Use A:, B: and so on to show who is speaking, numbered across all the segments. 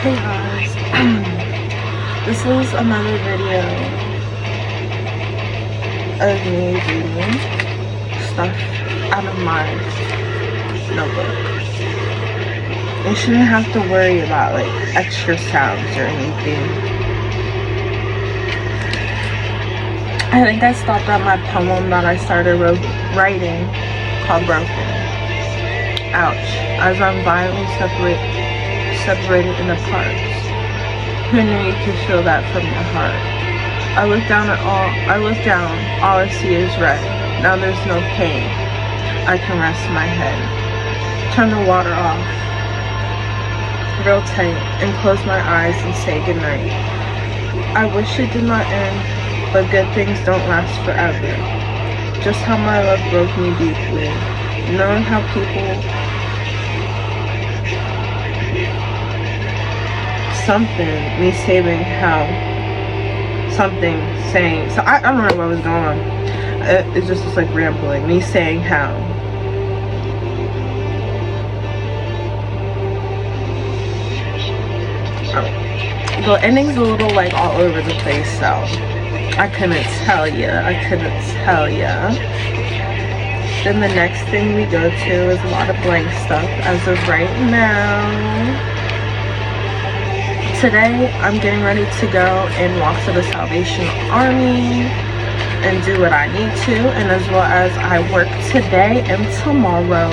A: Hey guys, this is another video of me reading stuff out of my notebook. You shouldn't have to worry about like extra sounds or anything. I think I stopped at my poem that I started writing called Broken. Ouch, as I'm violently separated into parts. Who knew you could feel that from your heart? I look down, all I see is red. Now there's no pain. I can rest my head. Turn the water off real tight and close my eyes and say goodnight. I wish it did not end, but good things don't last forever. Just how my love broke me deeply. Knowing how people me saving how something saying, so I don't know what was going on. It's just like rambling, me saying how the ending's a little like all over the place, so I couldn't tell ya. Then the next thing we go to is a lot of blank stuff as of right now. Today, I'm getting ready to go and walk to the Salvation Army and do what I need to, and as well as I work today and tomorrow.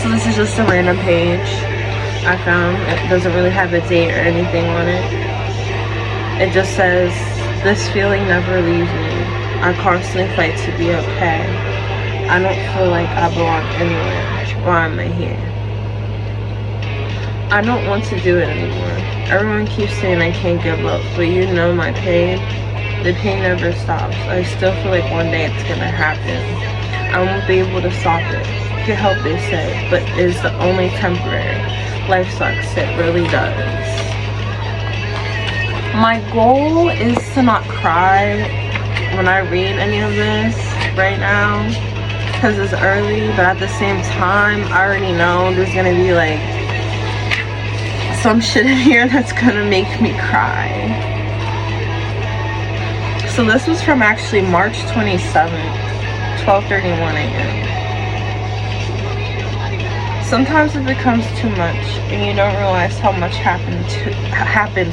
A: So this is just a random page I found. It doesn't really have a date or anything on it. It just says, this feeling never leaves me. I constantly fight to be okay. I don't feel like I belong anywhere. Why am I here? I don't want to do it anymore. Everyone keeps saying I can't give up, but you know my pain. The pain never stops. I still feel like one day it's gonna happen. I won't be able to stop it. Get help, they say, but it's the only temporary. Life sucks, it really does. My goal is to not cry when I read any of this right now, because it's early, but at the same time, I already know there's gonna be like some shit in here that's gonna make me cry. So this was from actually March 27th, 12:31 a.m. Sometimes it becomes too much and you don't realize how much happens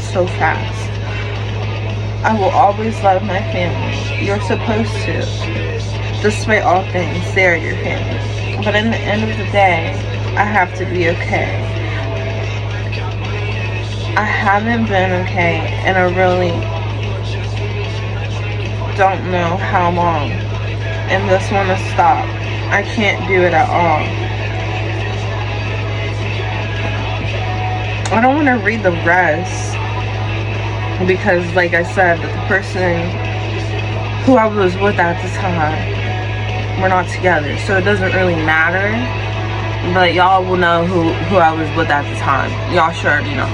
A: so fast. I will always love my family. You're supposed to. Despite all things, they are your family. But in the end of the day, I have to be okay. I haven't been okay and I really don't know how long, and just want to stop. I can't do it at all. I don't want to read the rest because, like I said, the person who I was with at the time, we're not together, so it doesn't really matter. But y'all will know who I was with at the time. Y'all sure already know.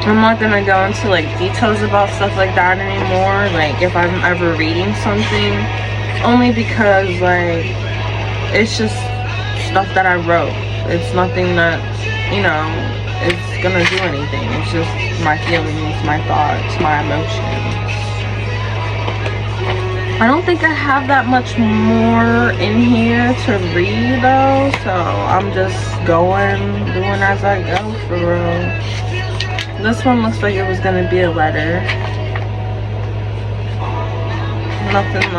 A: I'm not gonna go into like details about stuff like that anymore, like if I'm ever reading something, only because like it's just stuff that I wrote. It's nothing that, you know, is gonna do anything. It's just my feelings, my thoughts, my emotions. I don't think I have that much more in here to read though, so I'm just doing as I go for real. This one looks like it was gonna be a letter. Nothing.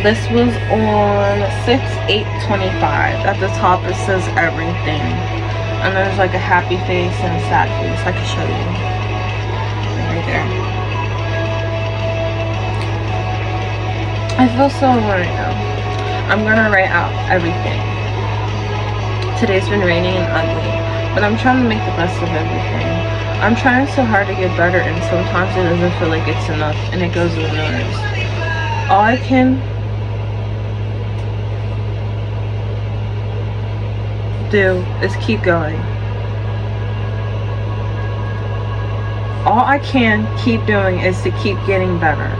A: This was on 6/8/25. At the top it says everything. And there's like a happy face and a sad face. I can show you. Right there. I feel so alone right now. I'm gonna write out everything. Today's been raining and ugly, but I'm trying to make the best of everything. I'm trying so hard to get better, and sometimes it doesn't feel like it's enough, and it goes with nerves. All I can do is keep going. All I can keep doing is to keep getting better.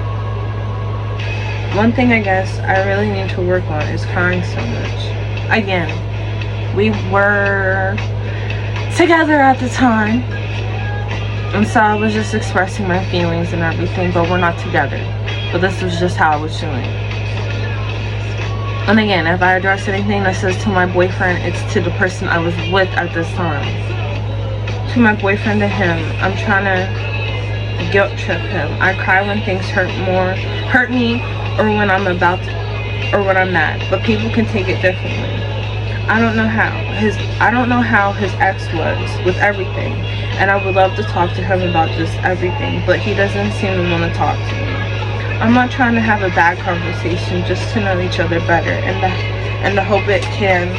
A: One thing I guess I really need to work on is crying so much. Again, we were together at the time, and so I was just expressing my feelings and everything, but we're not together. But this was just how I was feeling. And again, if I address anything that says to my boyfriend, it's to the person I was with at this time. To my boyfriend, to him, I'm trying to guilt trip him. I cry when things hurt me, or when I'm mad. But people can take it differently. I don't know how his ex was with everything, and I would love to talk to him about just everything, but he doesn't seem to want to talk to me. I'm not trying to have a bad conversation, just to know each other better, and to hope it can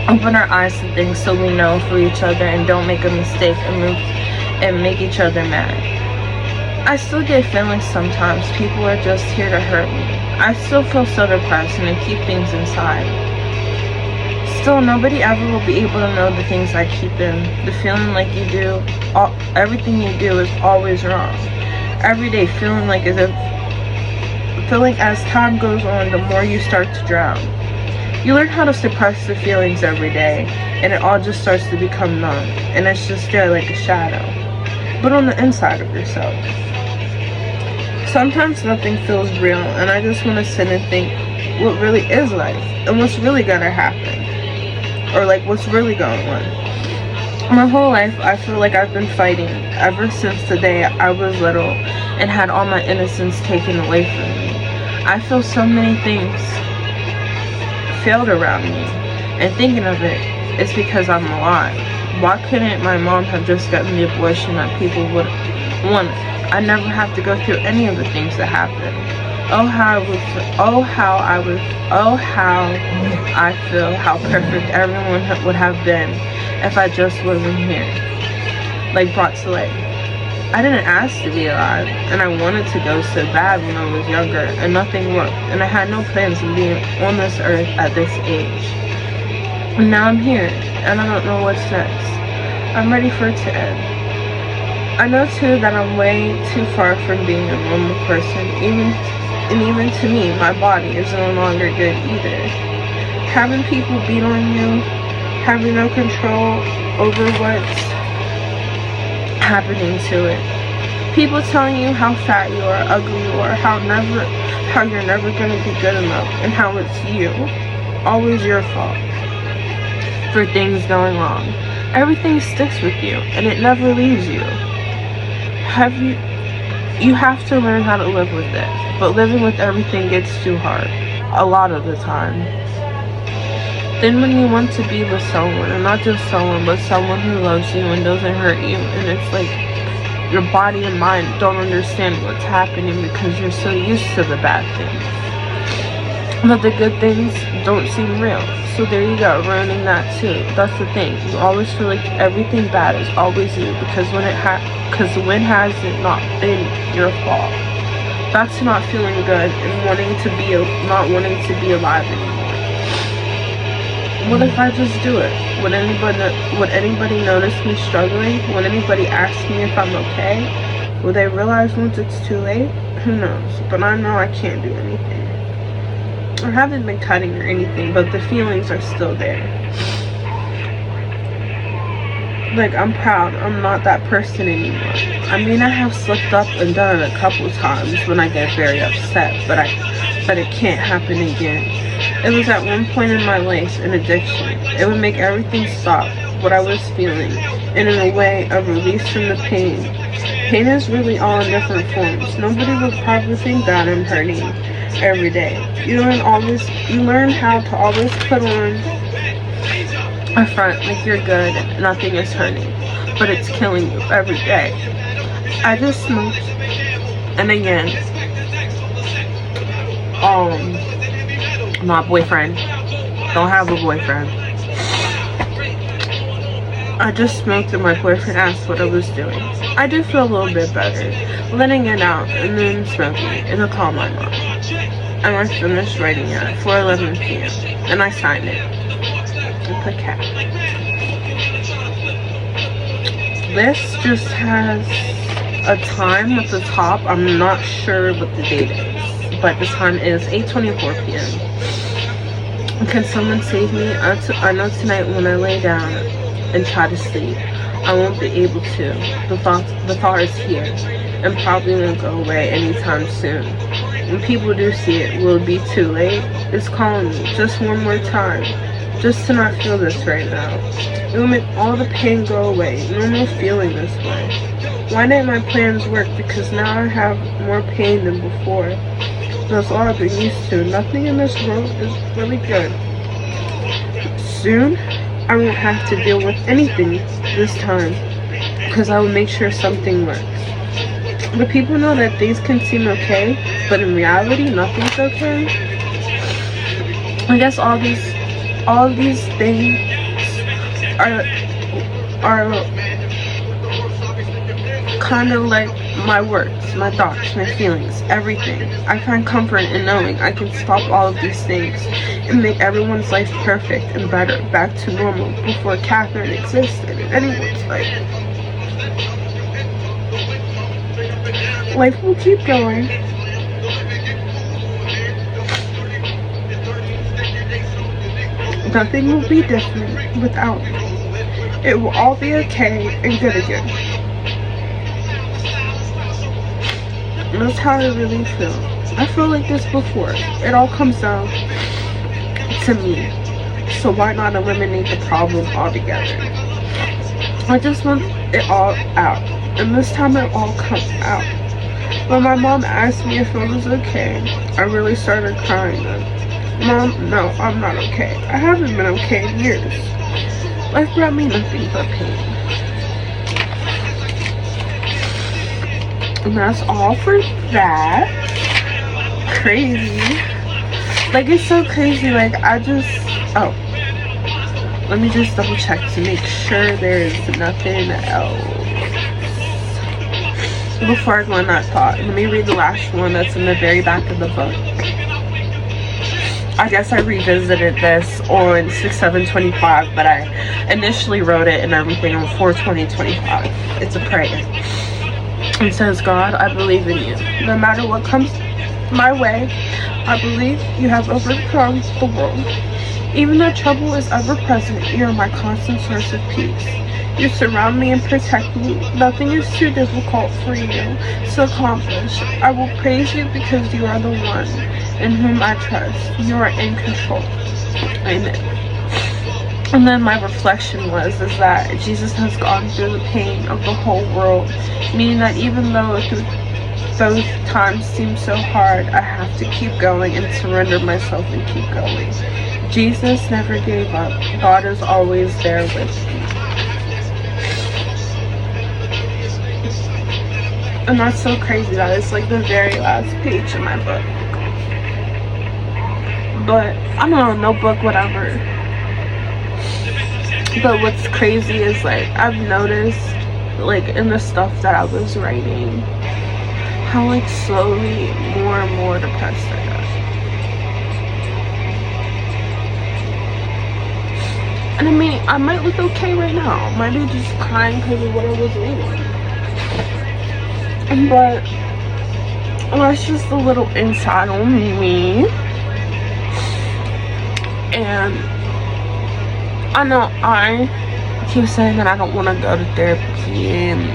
A: open our eyes to things so we know for each other and don't make a mistake and make each other mad. I still get feelings sometimes. People are just here to hurt me. I still feel so depressed and I keep things inside. Still, nobody ever will be able to know the things I keep in. The feeling like you do, everything you do is always wrong. Every day feeling as time goes on, the more you start to drown. You learn how to suppress the feelings every day, and it all just starts to become numb, and it's just there like a shadow, but on the inside of yourself. Sometimes nothing feels real, and I just want to sit and think what really is life, and what's really gonna happen, or like what's really going on. My whole life, I feel like I've been fighting ever since the day I was little and had all my innocence taken away from me. I feel so many things failed around me, and thinking of it is because I'm alive. Why couldn't my mom have just gotten the abortion that people would want? I never have to go through any of the things that happened. Oh how I feel how perfect everyone would have been if I just wasn't here, like brought to life. I didn't ask to be alive, and I wanted to go so bad when I was younger, and nothing worked, and I had no plans of being on this earth at this age. And now I'm here, and I don't know what's next. I'm ready for it to end. I know too that I'm way too far from being a normal person, even to me, my body is no longer good either. Having people beat on you, having no control over what's happening to it. People telling you how fat you are, ugly you are, how you're never gonna be good enough, and how it's you, always your fault for things going wrong. Everything sticks with you, and it never leaves you. You have to learn how to live with it, but living with everything gets too hard, a lot of the time. Then when you want to be with someone, and not just someone, but someone who loves you and doesn't hurt you, and it's like your body and mind don't understand what's happening because you're so used to the bad things. But the good things don't seem real. So there you go, ruining that too. That's the thing. You always feel like everything bad is always you, because when has it not been your fault? That's not feeling good and not wanting to be alive anymore. What if I just do it? Would anybody notice me struggling? Would anybody ask me if I'm okay? Will they realize once it's too late? Who knows? But I know I can't do anything. I haven't been cutting or anything, but the feelings are still there. Like, I'm proud I'm not that person anymore. I mean, I have slipped up and done it a couple times when I get very upset, but it can't happen again. It was at one point in my life an addiction. It would make everything stop, what I was feeling, and in a way, a release from the pain. Pain is really all in different forms. Nobody would probably think that I'm hurting every day. You learn how to always put on a front like you're good, nothing is hurting, but it's killing you every day. I just smoked, and again, my boyfriend, don't have a boyfriend. I just smoked and my boyfriend asked what I was doing. I do feel a little bit better, letting it out and then smoking. It'll calm my mind. And I finished writing it at 4:11 p.m. and I signed it. And put cat. This just has a time at the top. I'm not sure what the date is, but the time is 8:24 p.m. Can someone save me? I know tonight when I lay down and try to sleep, I won't be able to. The thought is here and probably won't go away anytime soon. When people do see it, will it be too late? It's calling me just one more time, just to not feel this right now. It will make all the pain go away. No more feeling this way. Why didn't my plans work? Because now I have more pain than before. That's all I've been used to. Nothing in this world is really good. Soon, I won't have to deal with anything this time, because I will make sure something works. But people know that things can seem okay, but in reality, nothing's okay. I guess all these things are kind of like my words, my thoughts, my feelings, everything. I find comfort in knowing I can stop all of these things and make everyone's life perfect and better, back to normal, before Catherine existed in anyone's life. Life will keep going. Nothing will be different without me. It will all be okay and good again. That's how I really feel. I feel like this before. It all comes down to me. So why not eliminate the problem altogether? I just want it all out. And this time it all comes out. When my mom asked me if I was okay, I really started crying then. Mom, no, I'm not okay. I haven't been okay in years. Life brought me nothing but pain. And that's all for that. Crazy. Like, it's so crazy. Like, oh, let me just double check to make sure there's nothing else before I go on that thought. Let me read the last one that's in the very back of the book. I guess I revisited this on 6/7/25, but I initially wrote it and everything on 4/20/25. It's a prayer. It says, God, I believe in you. No matter what comes my way, I believe you have overcome the world. Even though trouble is ever present, you are my constant source of peace. You surround me and protect me. Nothing is too difficult for you to accomplish. I will praise you because you are the one in whom I trust. You are in control. Amen. And then my reflection is that Jesus has gone through the pain of the whole world, meaning that even though those times seem so hard, I have to keep going and surrender myself and keep going. Jesus never gave up. God is always there with me. And that's so crazy that it's like the very last page of my book. But I don't know, no book, whatever. But what's crazy is, like, I've noticed, like, in the stuff that I was writing, how, like, slowly more and more depressed I got. And I mean, I might look okay right now. I might be just crying because of what I was reading. But that's just a little inside on me. And I know I keep saying that I don't want to go to therapy and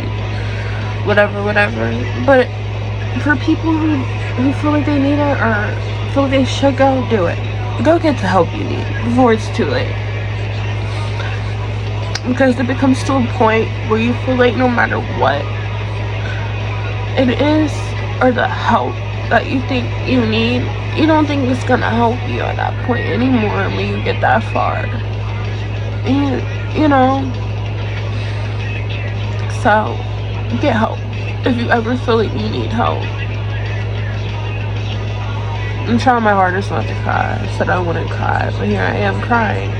A: whatever. But for people who feel like they need it or feel like they should go, do it. Go get the help you need before it's too late. Because it becomes to a point where you feel like no matter what it is, or the help that you think you need, you don't think it's gonna help you at that point anymore when you get that far. And, you know, so get help if you ever feel like you need help. I'm trying my hardest not to cry. I said I wouldn't cry, but here I am crying.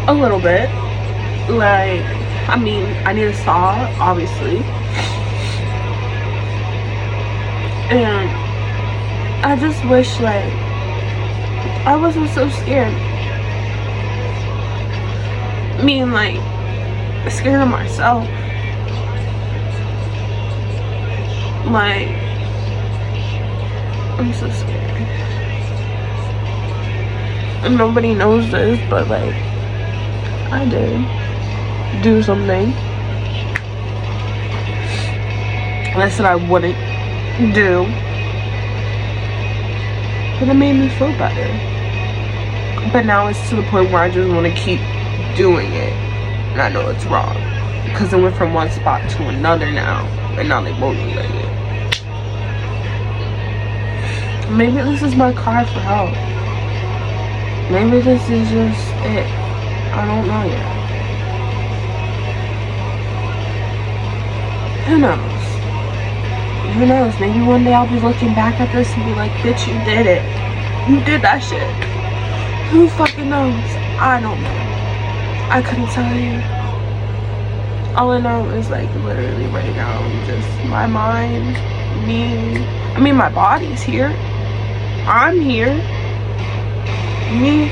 A: A little bit. Like, I mean, I need a saw, obviously. And I just wish, like, I wasn't so scared. mean, like, scared of myself. Like, I'm so scared. And nobody knows this, but like, I did do something and I said I wouldn't do, but it made me feel better. But now it's to the point where I just want to keep doing it, and I know it's wrong because it went from one spot to another now, and now they both look like it. Maybe this is my cry for help. Maybe this is just it. I don't know yet. Who knows? Who knows? Maybe one day I'll be looking back at this and be like, bitch, you did it. You did that shit. Who fucking knows? I don't know. I couldn't tell you. All I know is like literally right now, just my mind, me. I mean, my body's here. I'm here. Me,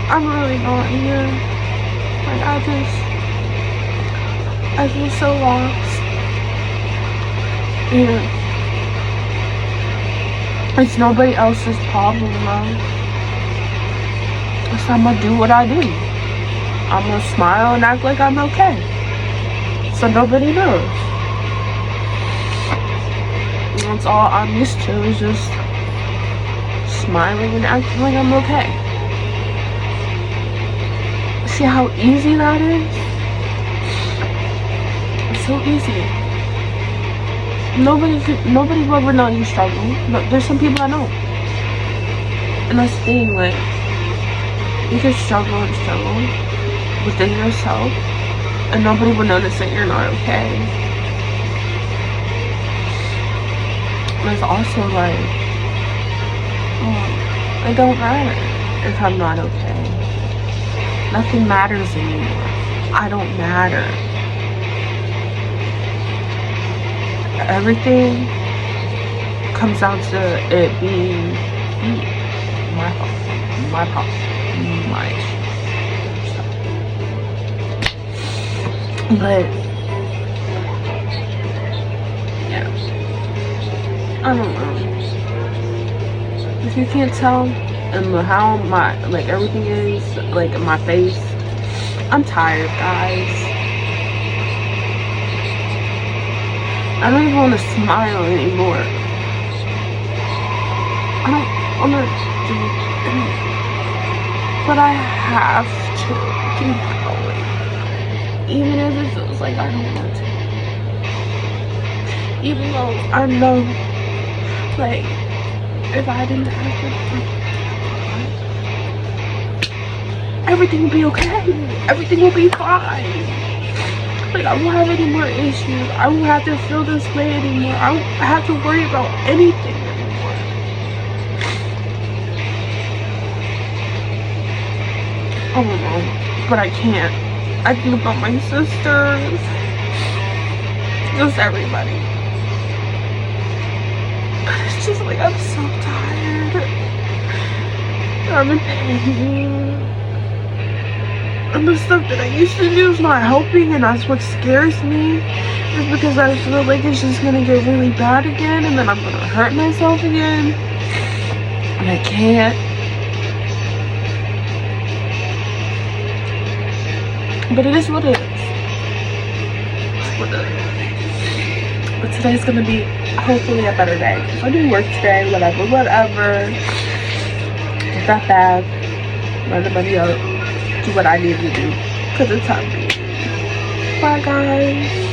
A: I'm really not here. Like, I feel so lost. Yeah. It's nobody else's problem though. So I'm gonna do what I do. I'm gonna smile and act like I'm okay. So nobody knows. That's all I'm used to, is just smiling and acting like I'm okay. See how easy that is? It's so easy. Nobody will ever know you struggle. No, there's some people I know. And that's the thing, like, you can struggle and struggle within yourself, and nobody will notice that you're not okay. There's also like, it don't matter if I'm not okay. Nothing matters anymore. I don't matter. Everything comes down to it being me. My fault. My fault. My issue. But yeah, I don't know. If you can't tell, and how my everything is, like my face, I'm tired, guys. I don't even want to smile anymore. I don't want to do anything, but I have to keep going, even if it feels like I don't want to. Even though I know, like, if I didn't have to, everything will be okay. Everything will be fine. Like, I won't have any more issues. I won't have to feel this way anymore. I won't have to worry about anything anymore. I don't know, but I can't. I think about my sisters, just everybody. It's just like, I'm so tired. I'm in pain. And the stuff that I used to do is not helping, and that's what scares me. Is because I feel like it's just gonna get really bad again, and then I'm gonna hurt myself again. And I can't. But it is what it is. It's what it is. But today's gonna be hopefully a better day. If I do work today, whatever. Get that bag, run the money up, do what I need to do, because it's time. Bye, guys.